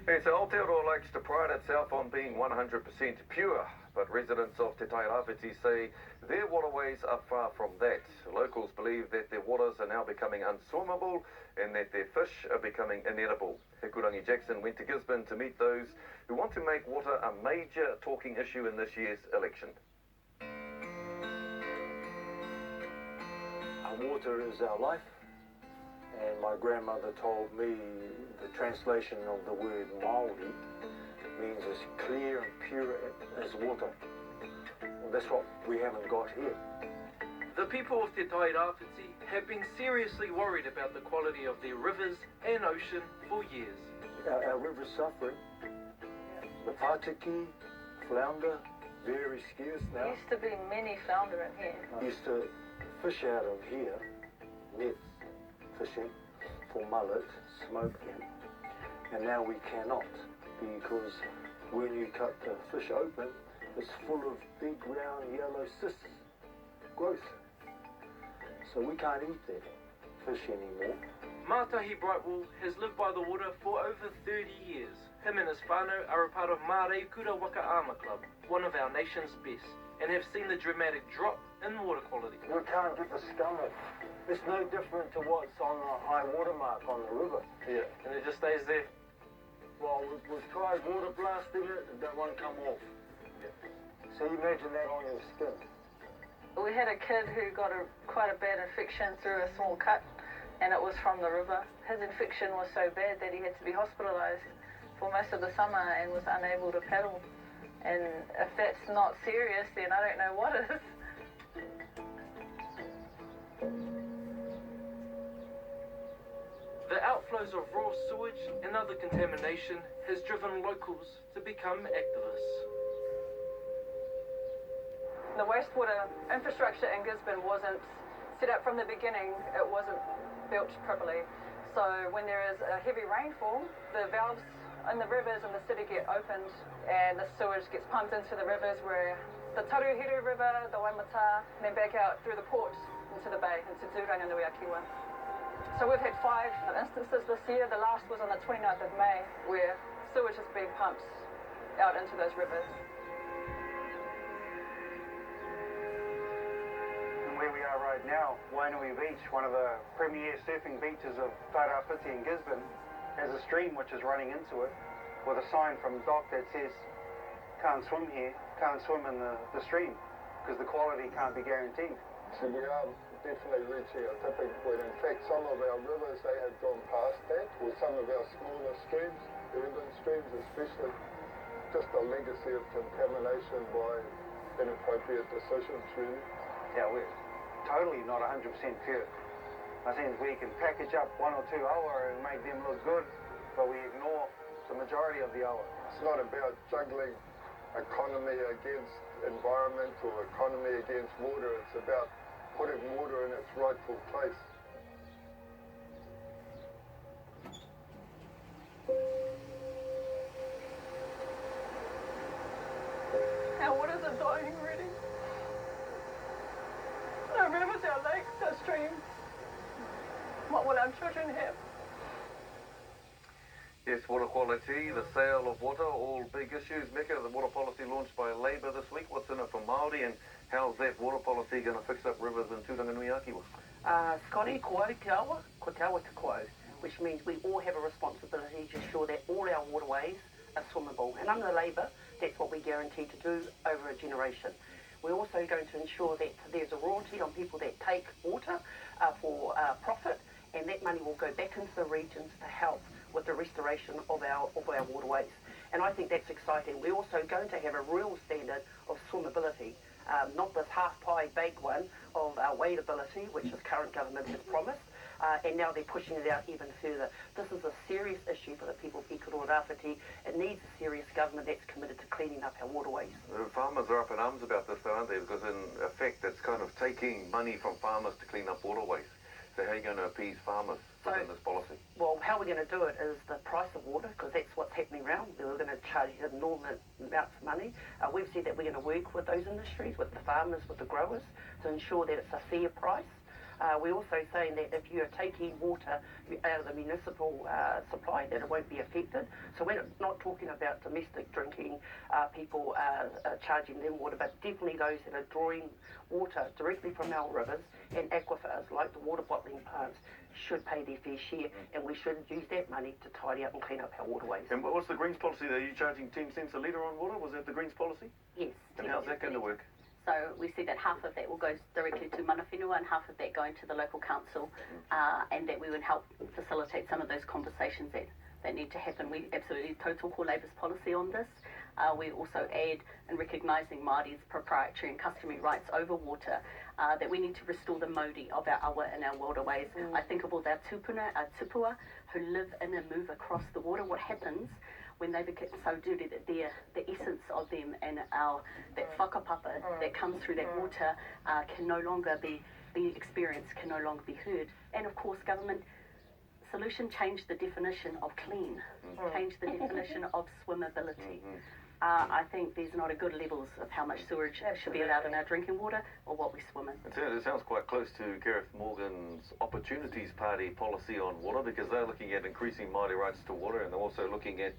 Yes, Aotearoa likes to pride itself on being 100% pure, but residents of Te Tairāwhiti say their waterways are far from that. Locals believe that their waters are now becoming unswimmable and that their fish are becoming inedible. Hikurangi Jackson went to Gisborne to meet those who want to make water a major talking issue in this year's election. Water is our life, and my grandmother told me the translation of the word Māori means as clear and pure as water. Well, that's what we haven't got here. The people of Te Tairāwhiti have been seriously worried about the quality of their rivers and ocean for years. Our river's suffering. The patiki, flounder, very scarce now. There used to be many flounder in here. I used to fish out of here, net fishing for mullet, smoke them, and now we cannot because when you cut the fish open, it's full of big round yellow cysts, growth. So we can't eat that fish anymore. Mātahi Brightwall has lived by the water for over 30 years. Him and his whānau are a part of Marae Whakamomori Club, one of our nation's best, and have seen the dramatic drop in water quality. We can't get the scum off. It's no different to what's on the high water mark on the river. Yeah, and it just stays there. Well, we've tried water blasting it, and that won't come off. Yeah. So you imagine that on your skin. We had a kid who got quite a bad infection through a small cut, and it was from the river. His infection was so bad that he had to be hospitalised for most of the summer and was unable to paddle. And if that's not serious, then I don't know what is. The outflows of raw sewage and other contamination has driven locals to become activists. The wastewater infrastructure in Gisborne wasn't set up from the beginning. It wasn't built properly. So when there is a heavy rainfall, the valves in the rivers in the city get opened and the sewage gets pumped into the rivers where the Ture Whenua River, the Waimata, and then back out through the port into the bay, into Turanganuiakiwa. So we've had 5 instances this year. The last was on the 29th of May where sewage is being pumped out into those rivers. And where we are right now, Wainui Beach, one of the premier surfing beaches of Tairāwhiti in Gisborne, has a stream which is running into it with a sign from DOC that says can't swim here, can't swim in the stream because the quality can't be guaranteed. So we are definitely reaching a tipping point. In fact, some of our rivers, they have gone past that, or some of our smaller streams, urban streams especially, just a legacy of contamination by inappropriate decisions really. Yeah, we're totally not 100% pure. I think we can package up 1 or 2 awa and make them look good, but we ignore the majority of the awa. It's not about juggling economy against environment or economy against water. It's about putting water in its rightful place. Our waters are dying already. Our rivers, our lakes, our streams. What will our children have? Yes, water quality, the sale of water, all big issues. Mecca, the water policy launched by Labour this week. What's in it for Māori, and how's that water policy going to fix up rivers in Turanganuiakiwa? Scotty, koe te awa, ko te awa te koe, which means we all have a responsibility to ensure that all our waterways are swimmable. And under Labour, that's what we guarantee to do over a generation. We're also going to ensure that there's a royalty on people that take water for profit, and that money will go back into the regions to help with the restoration of our waterways. And I think that's exciting. We're also going to have a real standard of swimmability, not this half-pie baked one of wadeability, which the current government has promised, and now they're pushing it out even further. This is a serious issue for the people of Ikaroa Rāwhiti. It needs a serious government that's committed to cleaning up our waterways. The farmers are up in arms about this, though, aren't they? Because in effect, it's kind of taking money from farmers to clean up waterways. So how are you going to appease farmers within this policy? Well, how we're going to do it is the price of water, because that's what's happening around. We're going to charge enormous amounts of money. We've said that we're going to work with those industries, with the farmers, with the growers, to ensure that it's a fair price. We're also saying that if you're taking water out of the municipal supply, that it won't be affected. So we're not talking about domestic drinking, people charging them water, but definitely those that are drawing water directly from our rivers and aquifers, like the water bottling plants, should pay their fair share, and we should use that money to tidy up and clean up our waterways. And what's the Greens policy there? Are you charging 10 cents a litre on water? Was that the Greens policy? Yes. And how's that going to work? So we see that half of that will go directly to mana whenua and half of that going to the local council, and that we would help facilitate some of those conversations that need to happen. We absolutely total core Labour's policy on this. We also add in recognising Māori's proprietary and customary rights over water, that we need to restore the mauri of our awa and our waterways. I think of all our tupuna, our tupua, who live in and move across the water. What happens when they become so dirty that the essence of them and that whakapapa that comes through that water can no longer be experienced, can no longer be heard. And of course, government solution, change the definition of clean, change the definition of swimmability. I think there's not a good levels of how much sewage should be allowed in our drinking water or what we swim in. It sounds quite close to Gareth Morgan's Opportunities Party policy on water, because they're looking at increasing Māori rights to water, and they're also looking at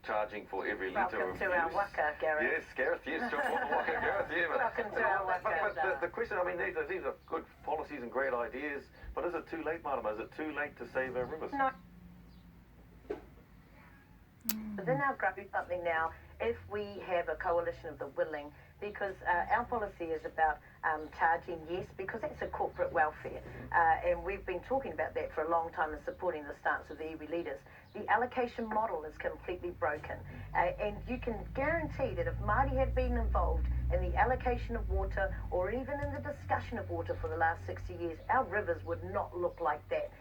charging for every litre of use. Welcome to our waka, Gareth. Yes, Gareth, yes, waka, Gareth, yeah. Welcome to our waka. But the question, I mean, these are good policies and great ideas, but is it too late, Marama? Is it too late to save our rivers? No. Within our group, something now, if we have a coalition of the willing, because our policy is about charging, yes, because that's a corporate welfare, and we've been talking about that for a long time and supporting the stance of the iwi leaders. The allocation model is completely broken, and you can guarantee that if Māori had been involved in the allocation of water or even in the discussion of water for the last 60 years, our rivers would not look like that.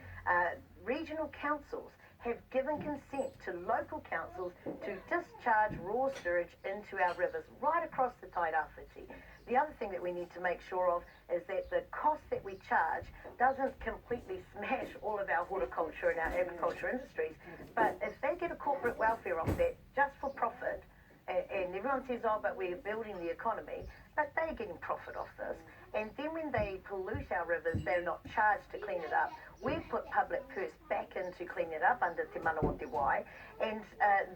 Regional councils have given consent to local councils to discharge raw sewage into our rivers right across the Tairāwhiti. The other thing that we need to make sure of is that the cost that we charge doesn't completely smash all of our horticulture and our agriculture industries, but if they get a corporate welfare off that just for profit, and everyone says, oh, but we're building the economy, but they're getting profit off this. And then when they pollute our rivers, they're not charged to clean it up. We've put public purse back in to clean it up under Te Mana o Te Wai, and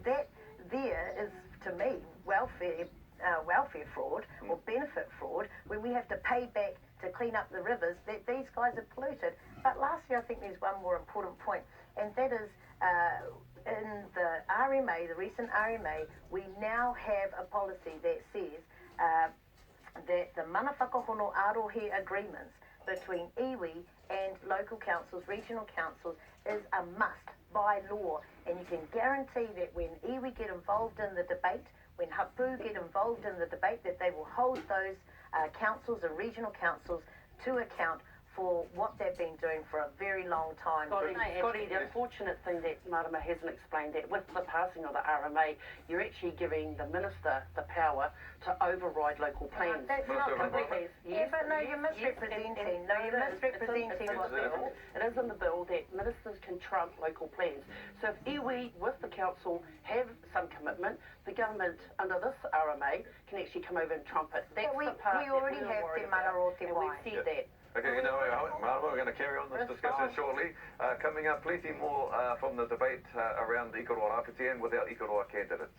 that there is, to me, welfare fraud or benefit fraud, when we have to pay back to clean up the rivers that these guys have polluted. But lastly, I think there's one more important point, and that is in the RMA, the recent RMA, we now have a policy that says that the mana whakahono arohe agreements between iwi and local councils, regional councils, is a must by law. And you can guarantee that when iwi get involved in the debate, when hapu get involved in the debate, that they will hold those councils and regional councils to account for what they've been doing for a very long time. Scotty, the unfortunate thing that Marama hasn't explained, that with the passing of the RMA, you're actually giving the minister the power to override local plans. That's not completely. Yes, but no, you're misrepresenting. You're misrepresenting what the bill. It is in the bill that ministers can trump local plans. So if iwi with the council have some commitment, the government under this RMA can actually come over and trump it. That's we the part already have Te Mana o Te Wai. We've said that. Okay, Marama, we're going to carry on this discussion shortly. Coming up, plenty more from the debate around the Ikaroa Rāwhiti and with our Ikaroa candidates.